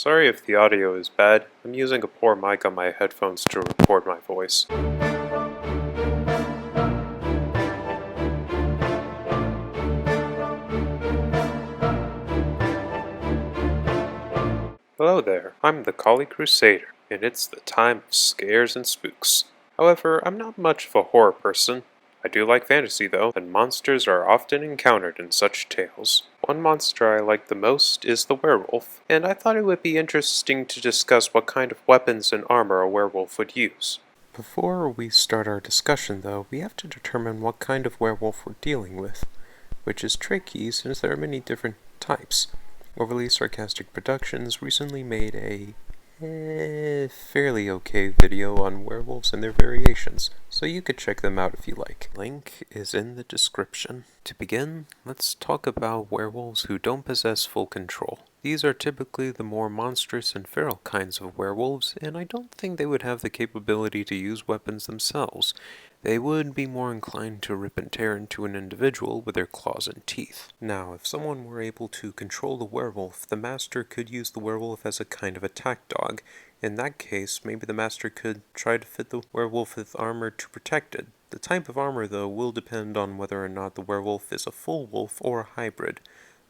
Sorry if the audio is bad, I'm using a poor mic on my headphones to record my voice. Hello there, I'm the Collie Crusader, and it's the time of scares and spooks. However, I'm not much of a horror person. I do like fantasy though, and monsters are often encountered in such tales. One monster I like the most is the werewolf, and I thought it would be interesting to discuss what kind of weapons and armor a werewolf would use. Before we start our discussion though, we have to determine what kind of werewolf we're dealing with, which is tricky since there are many different types. Overly Sarcastic Productions recently made a fairly okay video on werewolves and their variations, so you could check them out if you like. Link is in the description. To begin, let's talk about werewolves who don't possess full control. These are typically the more monstrous and feral kinds of werewolves, and I don't think they would have the capability to use weapons themselves. They would be more inclined to rip and tear into an individual with their claws and teeth. Now, if someone were able to control the werewolf, the master could use the werewolf as a kind of attack dog. In that case, maybe the master could try to fit the werewolf with armor to protect it. The type of armor, though, will depend on whether or not the werewolf is a full wolf or a hybrid.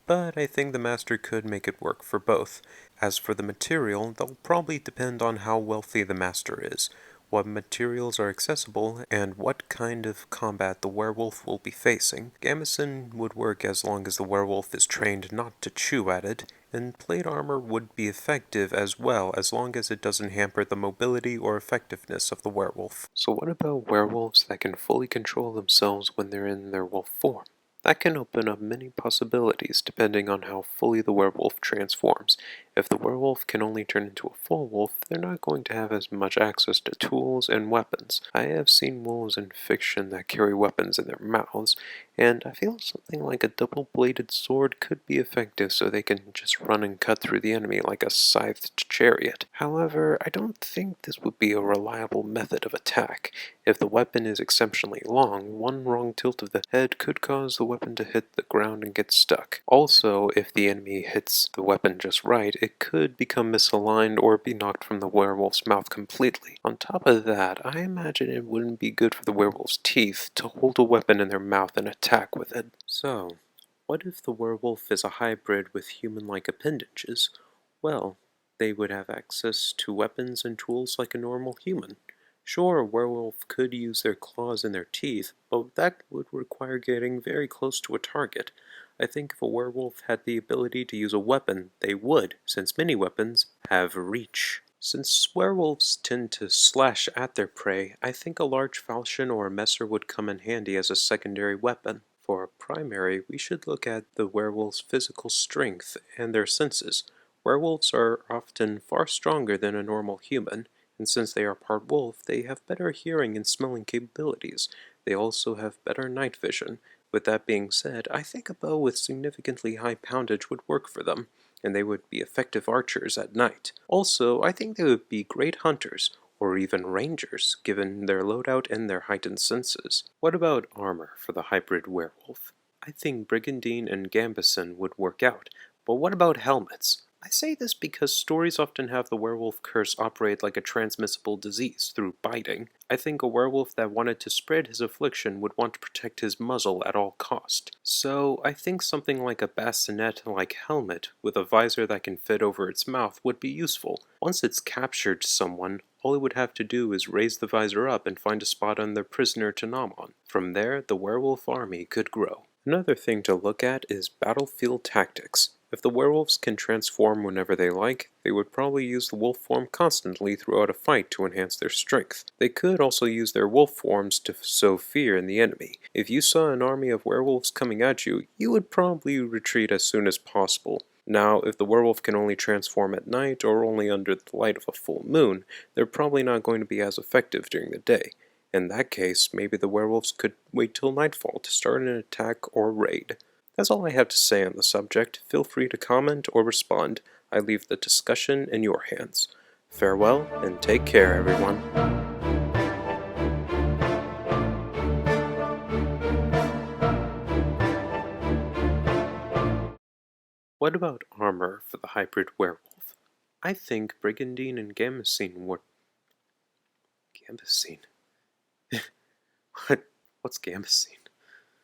But I think the master could make it work for both. As for the material, that'll probably depend on how wealthy the master is, what materials are accessible, and what kind of combat the werewolf will be facing. Gambeson would work as long as the werewolf is trained not to chew at it, and plate armor would be effective as well as long as it doesn't hamper the mobility or effectiveness of the werewolf. So what about werewolves that can fully control themselves when they're in their wolf form? That can open up many possibilities depending on how fully the werewolf transforms. If the werewolf can only turn into a full wolf, they're not going to have as much access to tools and weapons. I have seen wolves in fiction that carry weapons in their mouths, and I feel something like a double-bladed sword could be effective so they can just run and cut through the enemy like a scythed chariot. However, I don't think this would be a reliable method of attack. If the weapon is exceptionally long, one wrong tilt of the head could cause the weapon to hit the ground and get stuck. Also, if the enemy hits the weapon just right, it could become misaligned or be knocked from the werewolf's mouth completely. On top of that, I imagine it wouldn't be good for the werewolf's teeth to hold a weapon in their mouth and attack with it. So, what if the werewolf is a hybrid with human-like appendages? Well, they would have access to weapons and tools like a normal human. Sure, a werewolf could use their claws and their teeth, but that would require getting very close to a target. I think if a werewolf had the ability to use a weapon, they would, since many weapons have reach. Since werewolves tend to slash at their prey, I think a large falchion or a messer would come in handy as a secondary weapon. For a primary, we should look at the werewolf's physical strength and their senses. Werewolves are often far stronger than a normal human, and since they are part wolf, they have better hearing and smelling capabilities. They also have better night vision. With that being said, I think a bow with significantly high poundage would work for them, and they would be effective archers at night. Also, I think they would be great hunters, or even rangers, given their loadout and their heightened senses. What about armor for the hybrid werewolf? I think Brigandine and Gambeson would work out, but what about helmets? I say this because stories often have the werewolf curse operate like a transmissible disease through biting. I think a werewolf that wanted to spread his affliction would want to protect his muzzle at all cost. So I think something like a bassinet-like helmet with a visor that can fit over its mouth would be useful. Once it's captured someone, all it would have to do is raise the visor up and find a spot on their prisoner to nom on. From there, the werewolf army could grow. Another thing to look at is battlefield tactics. If the werewolves can transform whenever they like, they would probably use the wolf form constantly throughout a fight to enhance their strength. They could also use their wolf forms to sow fear in the enemy. If you saw an army of werewolves coming at you, you would probably retreat as soon as possible. Now, if the werewolf can only transform at night or only under the light of a full moon, they're probably not going to be as effective during the day. In that case, maybe the werewolves could wait till nightfall to start an attack or raid. That's all I have to say on the subject. Feel free to comment or respond. I leave the discussion in your hands. Farewell, and take care, everyone. What about armor for the hybrid werewolf? I think Brigandine and Gamacine were... Gamacine? What? What's Gamacine?